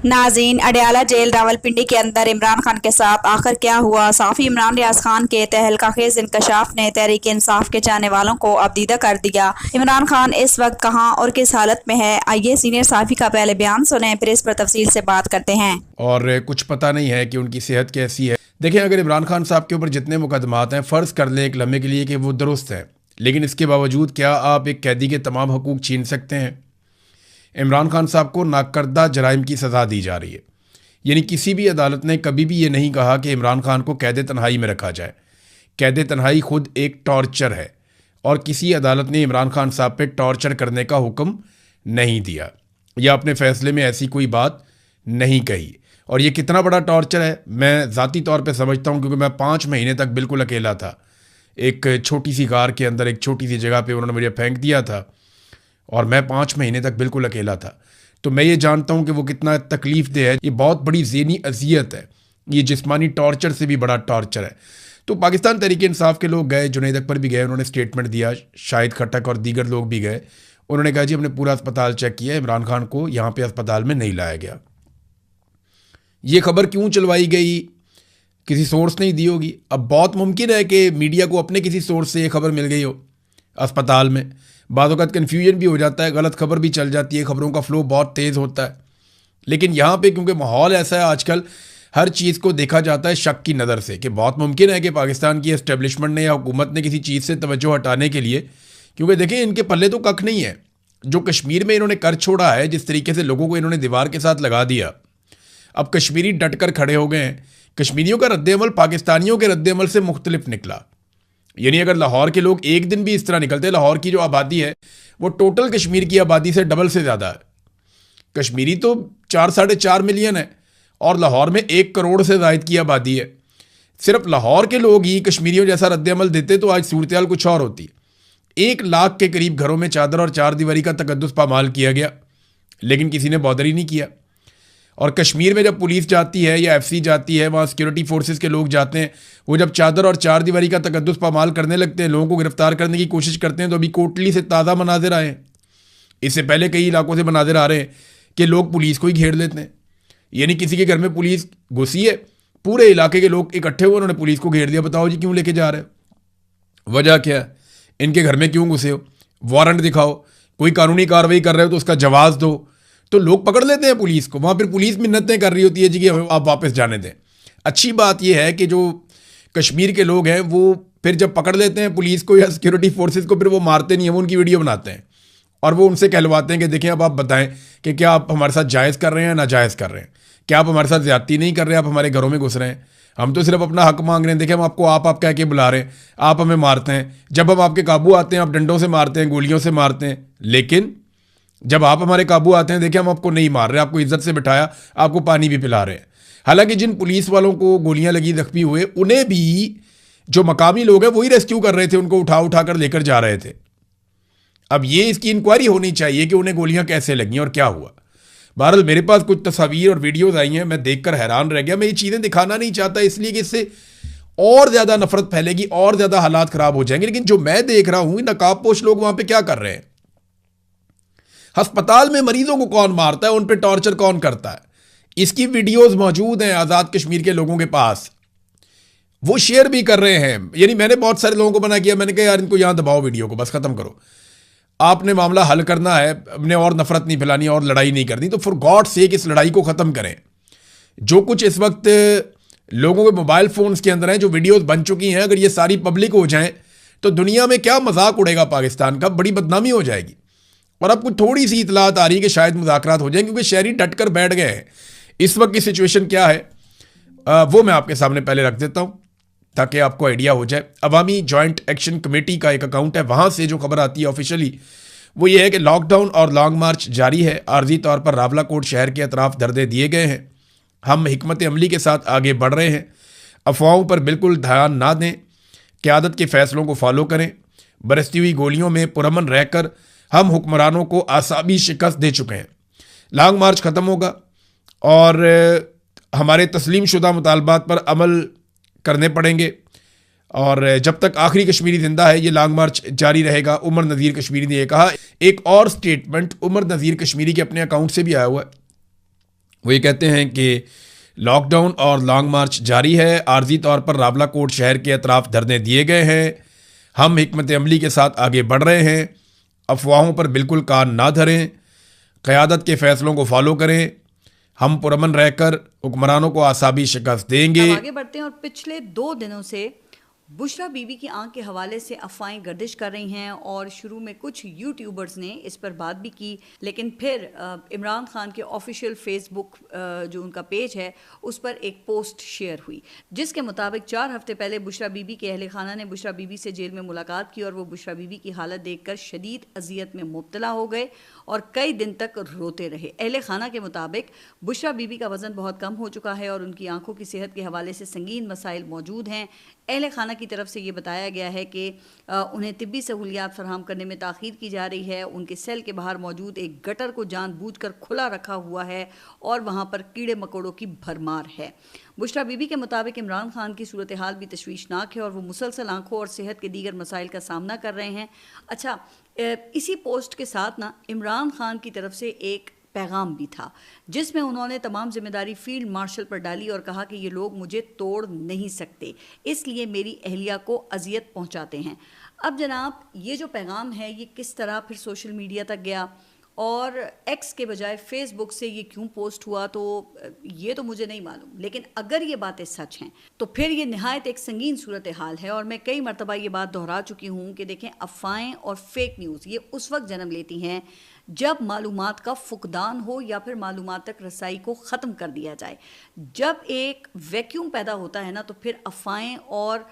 नाज़रीन, अडयाला जेल रावलपिंडी के अंदर इमरान खान के साथ आखिर क्या हुआ? साफ़ी इमरान रियाज खान के तहलकाखेज़ इंकशाफ ने तहरीक इंसाफ के चाहने वालों को अबदीदा कर दिया। इमरान खान इस वक्त कहां और किस हालत में है? आइए सीनियर साफ़ी का पहले बयान सुने, फिर इस पर तफसील से बात करते हैं। और कुछ पता नहीं है कि उनकी सेहत कैसी है। देखें, अगर इमरान खान साहब के ऊपर जितने मुकदमात हैं, फ़र्ज़ कर लें एक लम्हे के लिए कि वो दुरुस्त है, लेकिन इसके बावजूद क्या आप एक कैदी के तमाम हकूक़ छीन सकते हैं? इमरान खान साहब को नाकर्दा जराइम की सज़ा दी जा रही है। यानी किसी भी अदालत ने कभी भी ये नहीं कहा कि इमरान खान को कैद तन्हाई में रखा जाए। कैद तन्हाई खुद एक टॉर्चर है और किसी अदालत ने इमरान खान साहब पे टॉर्चर करने का हुक्म नहीं दिया या अपने फ़ैसले में ऐसी कोई बात नहीं कही। और ये कितना बड़ा टॉर्चर है मैं ज़ाती तौर पे समझता हूँ, क्योंकि मैं 5 महीने तक बिल्कुल अकेला था। एक छोटी सी कार के अंदर एक छोटी सी जगह पे उन्होंने मुझे फेंक दिया था और मैं 5 महीने तक बिल्कुल अकेला था। तो मैं ये जानता हूँ कि वो कितना तकलीफ़ दे है। ये बहुत बड़ी ज़हनी अजियत है, ये जिस्मानी टॉर्चर से भी बड़ा टॉर्चर है। तो पाकिस्तान तहरीक इंसाफ के लोग गए, जुनैद अकबर भी गए, उन्होंने स्टेटमेंट दिया, शाहिद खट्टक और दीगर लोग भी गए। उन्होंने कहा जी हमने पूरा अस्पताल चेक किया, इमरान खान को यहाँ पे अस्पताल में नहीं लाया गया। ये खबर क्यों चलवाई गई? किसी सोर्स नहीं दी होगी। अब बहुत मुमकिन है कि मीडिया को अपने किसी सोर्स से ये खबर मिल गई हो अस्पताल में। बाद वक़्त कन्फ्यूजन भी हो जाता है, गलत खबर भी चल जाती है, खबरों का फ्लो बहुत तेज़ होता है। लेकिन यहाँ पे क्योंकि माहौल ऐसा है आजकल, हर चीज़ को देखा जाता है शक की नज़र से कि बहुत मुमकिन है कि पाकिस्तान की एस्टेब्लिशमेंट ने या हुकूमत ने किसी चीज़ से तवज्जो हटाने के लिए, क्योंकि देखें इनके पल्ले तो कख नहीं है। जो कश्मीर में इन्होंने कर छोड़ा है, जिस तरीके से लोगों को इन्होंने दीवार के साथ लगा दिया, अब कश्मीरी डट कर खड़े हो गए हैं। कश्मीरियों का रद्द-ए-अमल पाकिस्तानियों के रद्द-ए-अमल से मुख्तलिफ निकला। यानी अगर लाहौर के लोग एक दिन भी इस तरह निकलते, लाहौर की जो आबादी है वो टोटल कश्मीर की आबादी से डबल से ज़्यादा है। कश्मीरी तो 4-4.5 मिलियन है और लाहौर में 1 करोड़ से ज़ायद की आबादी है। सिर्फ लाहौर के लोग ही कश्मीरियों जैसा रद्द-ए-अमल देते तो आज सूरत-ए-हाल कुछ और होती। 1 लाख के करीब घरों में चादर और चारदीवारी का तकद्दुस पामाल किया गया, लेकिन किसी ने बॉदर ही नहीं किया। और कश्मीर में जब पुलिस जाती है या एफसी जाती है, वहाँ सिक्योरिटी फोर्सेस के लोग जाते हैं, वो जब चादर और चारदीवारी का तकद्दुस पामाल करने लगते हैं, लोगों को गिरफ्तार करने की कोशिश करते हैं, तो अभी कोटली से ताज़ा मनाजिर आए हैं। इससे पहले कई इलाकों से मनाजिर आ रहे हैं कि लोग पुलिस को ही घेर लेते हैं। यानी किसी के घर में पुलिस घुसी है, पूरे इलाके के लोग इकट्ठे हुए, उन्होंने पुलिस को घेर दिया। बताओ जी क्यों लेके जा रहे हो? वजह क्या है? इनके घर में क्यों घुसे हो? वारंट दिखाओ, कोई कानूनी कार्रवाई कर रहे हो तो उसका जवाब दो। तो लोग पकड़ लेते हैं पुलिस को, वहाँ फिर पुलिस मिन्नतें कर रही होती है जी कि आप वापस जाने दें। अच्छी बात यह है कि जो कश्मीर के लोग हैं वो फिर जब पकड़ लेते हैं पुलिस को या सिक्योरिटी फोर्सेस को, फिर वो मारते नहीं हैं, वो उनकी वीडियो बनाते हैं और वो उनसे कहलवाते हैं कि देखिए अब आप बताएं कि क्या आप हमारे साथ जायज़ कर रहे हैं या नाजायज़ कर रहे हैं, क्या आप हमारे साथ ज़्यादती नहीं कर रहे हैं, आप हमारे घरों में घुस रहे हैं, हम तो सिर्फ अपना हक मांग रहे हैं, देखिए हम आपको आप कह के बुला रहे हैं, आप हमें मारते हैं, जब हम आपके काबू आते हैं आप डंडों से मारते हैं, गोलियों से मारते हैं, लेकिन जब आप हमारे काबू आते हैं देखिए हम आपको नहीं मार रहे, आपको इज्जत से बिठाया, आपको पानी भी पिला रहे हैं। हालांकि जिन पुलिस वालों को गोलियां लगी जख्मी हुए, उन्हें भी जो मकामी लोग हैं वही रेस्क्यू कर रहे थे, उनको उठा उठा कर लेकर जा रहे थे। अब ये इसकी इंक्वायरी होनी चाहिए कि उन्हें गोलियां कैसे लगी और क्या हुआ। बहरहाल मेरे पास कुछ तस्वीर और वीडियोज़ आई हैं, मैं देखकर हैरान रह गया। मैं ये चीज़ें दिखाना नहीं चाहता इसलिए कि इससे और ज़्यादा नफरत फैलेगी और ज़्यादा हालात ख़राब हो जाएंगे। लेकिन जो मैं देख रहा हूँ, नकाबपोश लोग वहाँ पर क्या कर रहे हैं, अस्पताल में मरीजों को कौन मारता है, उन पे टॉर्चर कौन करता है, इसकी वीडियोस मौजूद हैं आज़ाद कश्मीर के लोगों के पास, वो शेयर भी कर रहे हैं। यानी मैंने बहुत सारे लोगों को मना किया, मैंने कहा यार इनको यहाँ दबाओ, वीडियो को बस ख़त्म करो, आपने मामला हल करना है, अपने और नफरत नहीं फैलानी और लड़ाई नहीं करनी, तो फॉर गॉड सेक इस लड़ाई को ख़त्म करें। जो कुछ इस वक्त लोगों के मोबाइल फ़ोन्स के अंदर हैं, जो वीडियोज़ बन चुकी हैं, अगर ये सारी पब्लिक हो जाएँ तो दुनिया में क्या मजाक उड़ेगा पाकिस्तान का, बड़ी बदनामी हो जाएगी। और अब कुछ थोड़ी सी इतलात आ रही है कि शायद मुज़ाकरात हो जाएं, क्योंकि शहरी डट कर बैठ गए हैं। इस वक्त की सिचुएशन क्या है वो मैं आपके सामने पहले रख देता हूँ ताकि आपको आइडिया हो जाए। अवामी जॉइंट एक्शन कमेटी का एक अकाउंट है, वहाँ से जो खबर आती है ऑफिशियली वो ये है कि लॉकडाउन और लॉन्ग मार्च जारी है, आर्जी तौर पर रावलाकोट शहर के अतराफ दर्दे दिए गए हैं, हम हिकमत अमली के साथ आगे बढ़ रहे हैं, अफवाहों पर बिल्कुल ध्यान ना दें, क़यादत के फ़ैसलों को फॉलो करें, बरसती हुई गोलियों में पुरअमन रहकर हम हुक्मरानों को आसाबी शिकस्त दे चुके हैं। लॉन्ग मार्च ख़त्म होगा और हमारे तस्लीम शुदा मुतालबात पर अमल करने पड़ेंगे और जब तक आखिरी कश्मीरी जिंदा है ये लॉन्ग मार्च जारी रहेगा। उमर नज़ीर कश्मीरी ने यह कहा। एक और स्टेटमेंट उमर नज़ीर कश्मीरी के अपने अकाउंट से भी आया हुआ है। वो ये कहते हैं कि लॉकडाउन और लॉन्ग मार्च जारी है। आर्जी तौर पर रावलाकोट शहर के अतराफ धरने दिए गए हैं। हम हिकमत अमली के साथ आगे बढ़ रहे हैं। अफवाहों पर बिल्कुल कान ना धरें, क़यादत के फ़ैसलों को फॉलो करें। हम पुरअमन रहकर हुक्मरानों को आसाबी शिकस्त देंगे। अब आगे बढ़ते हैं और पिछले 2 दिनों से बुशरा बीबी की आंख के हवाले से अफवाहें गर्दिश कर रही हैं और शुरू में कुछ यूट्यूबर्स ने इस पर बात भी की, लेकिन फिर इमरान खान के ऑफिशियल फेसबुक जो उनका पेज है उस पर एक पोस्ट शेयर हुई जिसके मुताबिक 4 हफ्ते पहले बुशरा बीबी के अहले खाना ने बुशरा बीबी से जेल में मुलाकात की और वो बुशरा बीबी की हालत देखकर शदीद अजियत में मुब्तला हो गए और कई दिन तक रोते रहे। अहले खाना के मुताबिक बुशरा बीबी का वज़न बहुत कम हो चुका है और उनकी आंखों की सेहत के हवाले से संगीन मसाइल मौजूद हैं। अहले खाना की तरफ से ये बताया गया है कि उन्हें तिब्बी सहूलियात फराहम करने में ताख़ीर की जा रही है। उनके सेल के बाहर मौजूद एक गटर को जानबूझकर खुला रखा हुआ है और वहाँ पर कीड़े मकोड़ों की भरमार है। बुशरा बीबी के मुताबिक इमरान खान की सूरत हाल भी तशवीशनाक है और वो मुसलसल आंखों और सेहत के दीगर मसाइल का सामना कर रहे हैं। अच्छा, इसी पोस्ट के साथ ना इमरान खान की तरफ से एक पैगाम भी था जिसमें उन्होंने तमाम जिम्मेदारी फील्ड मार्शल पर डाली और कहा कि ये लोग मुझे तोड़ नहीं सकते, इसलिए मेरी अहलिया को अजियत पहुंचाते हैं। अब जनाब, ये जो पैगाम है ये किस तरह फिर सोशल मीडिया तक गया और एक्स के बजाय फेसबुक से ये क्यों पोस्ट हुआ, तो ये तो मुझे नहीं मालूम, लेकिन अगर ये बातें सच हैं तो फिर ये निहायत एक संगीन सूरत हाल है। और मैं कई मरतबा ये बात दोहरा चुकी हूँ कि देखें, अफवाहें और फेक न्यूज़ ये उस वक्त जन्म लेती हैं जब मालूमात का फुकदान हो या फिर मालूमात तक रसाई को ख़त्म कर दिया जाए। जब एक वैक्यूम पैदा होता है ना तो फिर अफवाहें और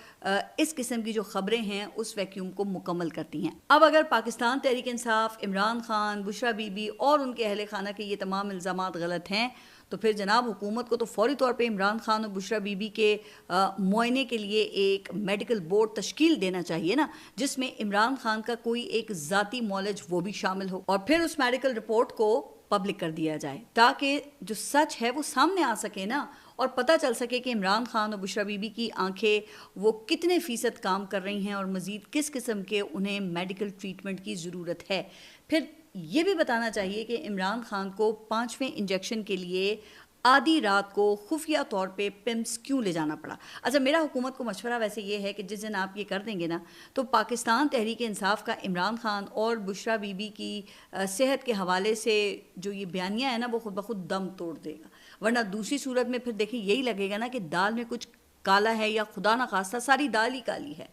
इस किस्म की जो ख़बरें हैं उस वैक्यूम को मुकम्मल करती हैं। अब अगर पाकिस्तान तहरीक इंसाफ, इमरान खान, बुशरा बीबी और उनके अहले खाना के ये तमाम इल्ज़ामात गलत हैं तो फिर जनाब हुकूमत को तो फौरी तौर पे इमरान खान और बुशरा बीबी के मुआयने के लिए एक मेडिकल बोर्ड तश्कील देना चाहिए ना, जिसमें इमरान खान का कोई एक ज़ाती मौलज वो भी शामिल हो और फिर उस मेडिकल रिपोर्ट को पब्लिक कर दिया जाए ताकि जो सच है वो सामने आ सके ना और पता चल सके कि इमरान खान और बुशरा बीबी की आंखें वो कितने फ़ीसद काम कर रही हैं और मज़ीद किस किस्म के उन्हें मेडिकल ट्रीटमेंट की ज़रूरत है। फिर ये भी बताना चाहिए कि इमरान खान को 5वें इंजेक्शन के लिए आधी रात को खुफिया तौर पे पिम्स क्यों ले जाना पड़ा। अच्छा, मेरा हुकूमत को मशवरा वैसे ये है कि जिस दिन आप ये कर देंगे ना तो पाकिस्तान तहरीक इंसाफ का इमरान खान और बुशरा बीबी की सेहत के हवाले से जो ये बयानियाँ है ना वो खुद ब खुद दम तोड़ देगा, वरना दूसरी सूरत में फिर देखिए यही लगेगा ना कि दाल में कुछ काला है या खुदा ना खास्ता सारी दाल ही काली है।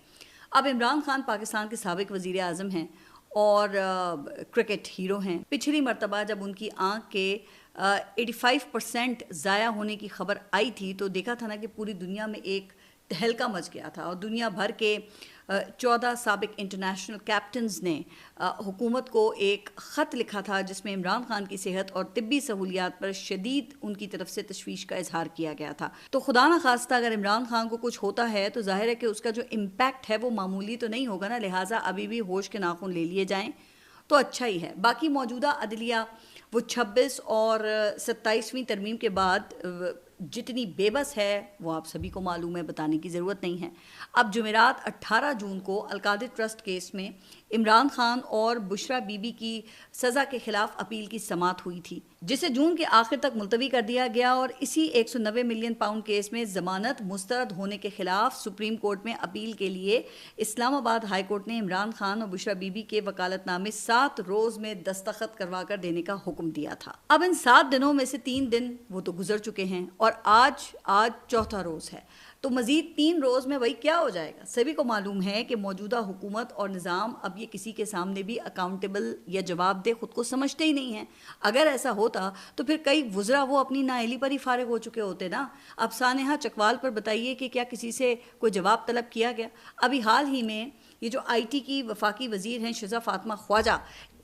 अब इमरान खान पाकिस्तान के साबिक वज़ीर आज़म हैं और क्रिकेट हीरो हैं। पिछली मरतबा जब उनकी आंख के 85% ज़ाया होने की खबर आई थी तो देखा था ना कि पूरी दुनिया में एक तहलका मच गया था और दुनिया भर के 14 साबिक इंटरनेशनल कैप्टन्स ने हुकूमत को एक ख़त लिखा था जिसमें इमरान खान की सेहत और तिब्बी सहूलियात पर शदीद उनकी तरफ से तशवीश का इजहार किया गया था। तो खुदा न खास्ता अगर इमरान खान को कुछ होता है तो जाहिर है कि उसका जो इम्पैक्ट है वो मामूली तो नहीं होगा ना, लिहाजा अभी भी होश के नाखून ले लिए जाएँ तो अच्छा ही है। बाकी मौजूदा अदलिया वो 26 और 27वीं तरमीम के बाद जितनी बेबस है वो आप सभी को मालूम है, बताने की ज़रूरत नहीं है। अब जुमेरात 18 जून को अलकादिर ट्रस्ट केस में इमरान खान और बुशरा बीबी की सज़ा के ख़िलाफ़ अपील की समाअत हुई थी जिसे जून के आखिर तक मुलतवी कर दिया गया और इसी 190 मिलियन पाउंड केस में ज़मानत मुस्तरद होने के ख़िलाफ़ सुप्रीम कोर्ट में अपील के लिए इस्लामाबाद हाई कोर्ट ने इमरान खान और बुशरा बीबी के वकालतनामे 7 रोज़ में दस्तखत करवा कर देने का हुक्म दिया था। अब इन 7 दिनों में से 3 दिन वो तो गुजर चुके हैं और आज चौथा रोज़ है, तो मज़ीद 3 रोज़ में वही क्या हो जाएगा। सभी को मालूम है कि मौजूदा हुकूमत और निज़ाम अब ये किसी के सामने भी अकाउंटेबल या जवाबदेह खुद को समझते ही नहीं हैं। अगर ऐसा होता तो फिर कई वुज़रा वो अपनी नाअहली पर ही फारिग हो चुके होते ना। अब सानेहा चकवाल पर बताइए कि क्या किसी से कोई जवाब तलब किया गया। अभी हाल ही में ये जो IT की वफाकी वज़ीर हैं शिजा फातिमा ख्वाजा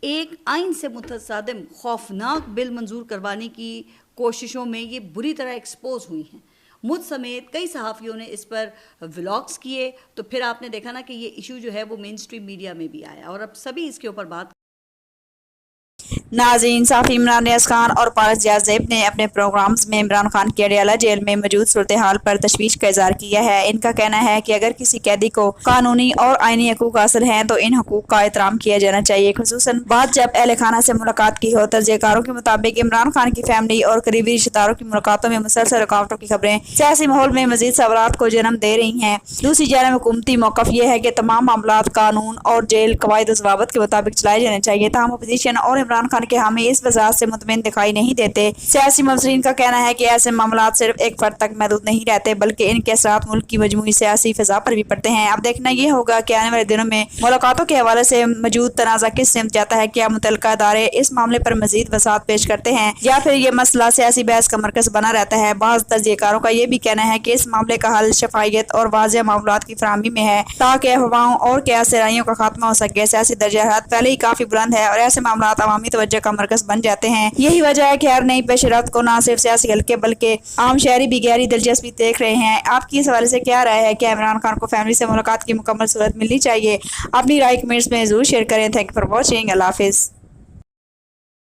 एक आइन से मुतसादिम खौफनाक बिल मंजूर करवाने की कोशिशों में ये बुरी तरह एक्सपोज हुई हैं। मुझ समेत कई सहाफ़ियों ने इस पर व्लॉग्स किए तो फिर आपने देखा ना कि ये इशू जो है वो मेन स्ट्रीम मीडिया में भी आया और अब सभी इसके ऊपर बात नाज़रीन, साफ़ी इमरान रियाज खान और पारस जाज़ेब ने अपने प्रोग्राम्स में इमरान खान की अडयाला जेल में मौजूद सूरत हाल पर तशवीश का इज़हार किया है। इनका कहना है कि अगर किसी कैदी को कानूनी और आईनी हकूक हासिल हैं तो इन हकूक का एहतराम किया जाना चाहिए। खुसूसन बात जब अहले खाना से मुलाकात की हो। तजज़ियाकारों के मुताबिक इमरान खान की फैमिली और करीबी रिश्तेदारों की मुलाकातों में मुसलसल रुकावटों की खबरें सियासी माहौल में मजीद सवालात को जन्म दे रही हैं। दूसरी जानब हुकूमती मौक़िफ़ यह है कि तमाम मामलात कानून और जेल कवायद और ज़वाबित के मुताबिक चलाए जाने चाहिए। ताहम अपोजिशन और इमरान खान के हामी इस वजह से मुतमईन दिखाई नहीं देते। सियासी मुबसरीन का कहना है कि ऐसे मामलात सिर्फ एक फर्द तक महदूद नहीं रहते बल्कि इनके असरात मुल्क की मजमूई सियासी फिजा पर भी पड़ते हैं। अब देखना ये होगा कि आने वाले दिनों में मुलाकातों के हवाले से मौजूद तनाज़ा किस सिमत जाता है। क्या मुतल्लिका अदारे इस मामले पर मजीद वसात पेश करते हैं या फिर ये मसला सियासी बहस का मरकज बना रहता है। बाज़ तजज़ियाकारों का यह भी कहना है कि इस मामले का हल शफायत और वाज़ेह मामलात की फराहमी में है ताकि अफवाहों और क़यास-ए-राइयों का खात्मा हो सके। सियासी दर्जा हरारत पहले ही काफी बुलंद है और ऐसे मामलात अवामी तवज्जो का मरकज बन जाते हैं। यही वजह है कि हर नई पेशरफ्त को न सिर्फ सियासी हल्के बल्कि आम शहरी भी गहरी दिलचस्पी देख रहे हैं। आपकी इस हवाले से क्या राय है? क्या इमरान खान को फैमिली से मुलाकात की मुकम्मल सूरत मिलनी चाहिए? अपनी राय कमेंट्स में जरूर शेयर करें। Thank you for watching. अल्लाह हाफिज़।